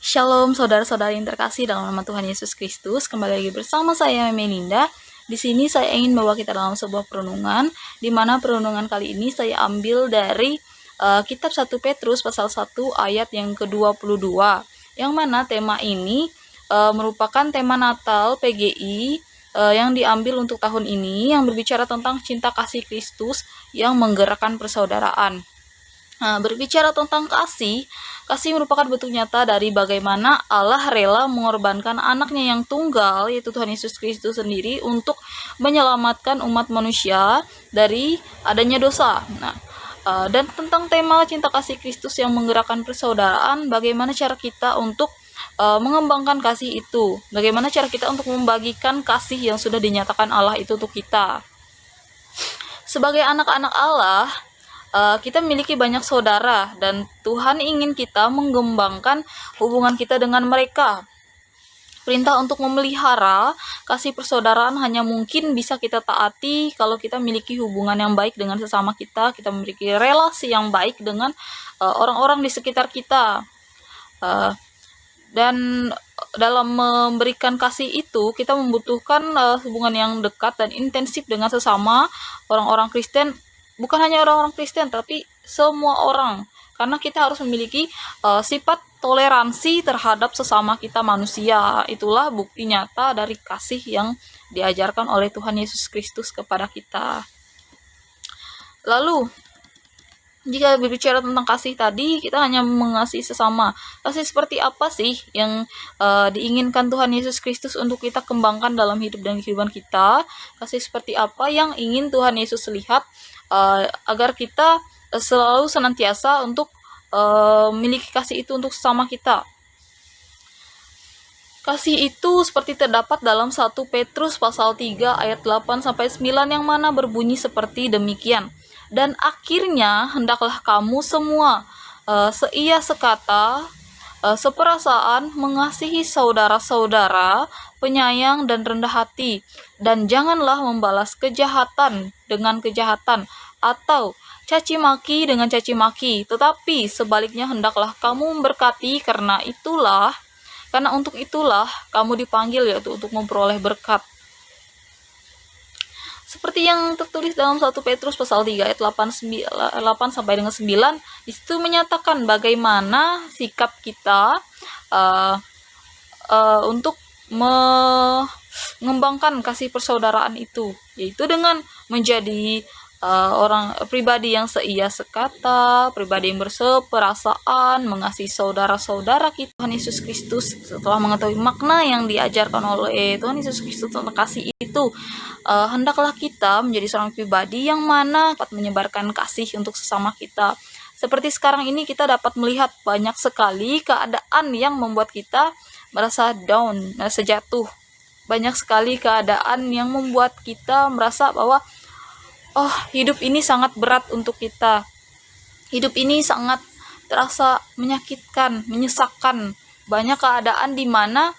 Shalom saudara-saudari yang terkasih dalam nama Tuhan Yesus Kristus. Kembali lagi bersama saya Melinda. Di sini saya ingin bawa kita dalam sebuah perenungan, di mana perenungan kali ini saya ambil dari kitab 1 Petrus pasal 1 ayat yang ke-22. Yang mana tema ini merupakan tema Natal PGI yang diambil untuk tahun ini, yang berbicara tentang cinta kasih Kristus yang menggerakkan persaudaraan. Berbicara tentang kasih merupakan bentuk nyata dari bagaimana Allah rela mengorbankan anaknya yang tunggal, yaitu Tuhan Yesus Kristus sendiri, untuk menyelamatkan umat manusia dari adanya dosa. Dan tentang tema cinta kasih Kristus yang menggerakkan persaudaraan, bagaimana cara kita untuk mengembangkan kasih itu, bagaimana cara kita untuk membagikan kasih yang sudah dinyatakan Allah itu untuk kita. Sebagai anak-anak Allah, kita memiliki banyak saudara, dan Tuhan ingin kita mengembangkan hubungan kita dengan mereka. Perintah untuk memelihara kasih persaudaraan hanya mungkin bisa kita taati kalau kita memiliki hubungan yang baik dengan sesama kita, kita memiliki relasi yang baik dengan orang-orang di sekitar kita. Dan dalam memberikan kasih itu, kita membutuhkan hubungan yang dekat dan intensif dengan sesama orang-orang Kristen. Bukan hanya orang-orang Kristen, tapi semua orang. Karena kita harus memiliki sifat toleransi terhadap sesama kita manusia. Itulah bukti nyata dari kasih yang diajarkan oleh Tuhan Yesus Kristus kepada kita. Lalu, jika berbicara tentang kasih tadi, kita hanya mengasihi sesama. Kasih seperti apa sih yang diinginkan Tuhan Yesus Kristus untuk kita kembangkan dalam hidup dan kehidupan kita? Kasih seperti apa yang ingin Tuhan Yesus lihat agar kita selalu senantiasa untuk memiliki kasih itu untuk sesama kita? Kasih itu seperti terdapat dalam 1 Petrus pasal 3 ayat 8-9 yang mana berbunyi seperti demikian. Dan akhirnya hendaklah kamu semua seia sekata, seperasaan, mengasihi saudara-saudara, penyayang dan rendah hati, dan janganlah membalas kejahatan dengan kejahatan atau caci maki dengan caci maki, tetapi sebaliknya hendaklah kamu memberkati, karena untuk itulah kamu dipanggil, yaitu untuk memperoleh berkat. Seperti yang tertulis dalam 1 Petrus pasal 3 ayat 8-9, di situ menyatakan bagaimana sikap kita untuk mengembangkan kasih persaudaraan itu, yaitu dengan menjadi orang pribadi yang seia sekata, pribadi yang berseperasaan, mengasihi saudara-saudara kita. Tuhan Yesus Kristus setelah mengetahui makna yang diajarkan oleh Tuhan Yesus Kristus tentang kasih itu, hendaklah kita menjadi seorang pribadi yang mana dapat menyebarkan kasih untuk sesama kita. Seperti sekarang ini kita dapat melihat banyak sekali keadaan yang membuat kita merasa down, merasa jatuh. Banyak sekali keadaan yang membuat kita merasa bahwa hidup ini sangat berat untuk kita. Hidup ini sangat terasa menyakitkan, menyesakkan. Banyak keadaan di mana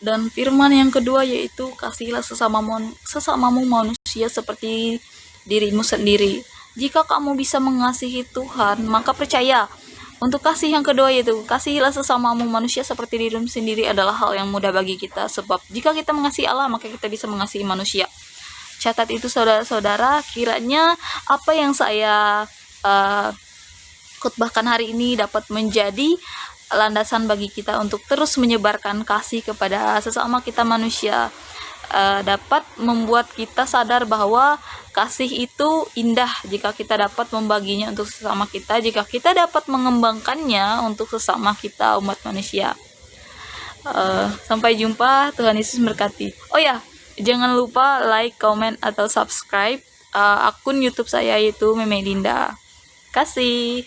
Dan firman yang kedua yaitu kasihilah sesamamu manusia seperti dirimu sendiri. Jika kamu bisa mengasihi Tuhan, maka percaya untuk kasih yang kedua yaitu kasihilah sesamamu manusia seperti dirimu sendiri adalah hal yang mudah bagi kita, sebab jika kita mengasihi Allah maka kita bisa mengasihi manusia. Catat itu saudara-saudara, kiranya apa yang saya khotbahkan hari ini dapat menjadi landasan bagi kita untuk terus menyebarkan kasih kepada sesama kita manusia, dapat membuat kita sadar bahwa kasih itu indah jika kita dapat membaginya untuk sesama kita, jika kita dapat mengembangkannya untuk sesama kita umat manusia. Sampai jumpa, Tuhan Yesus memberkati. Oh ya, jangan lupa like, comment, atau subscribe akun YouTube saya yaitu Meme Linda. Kasih.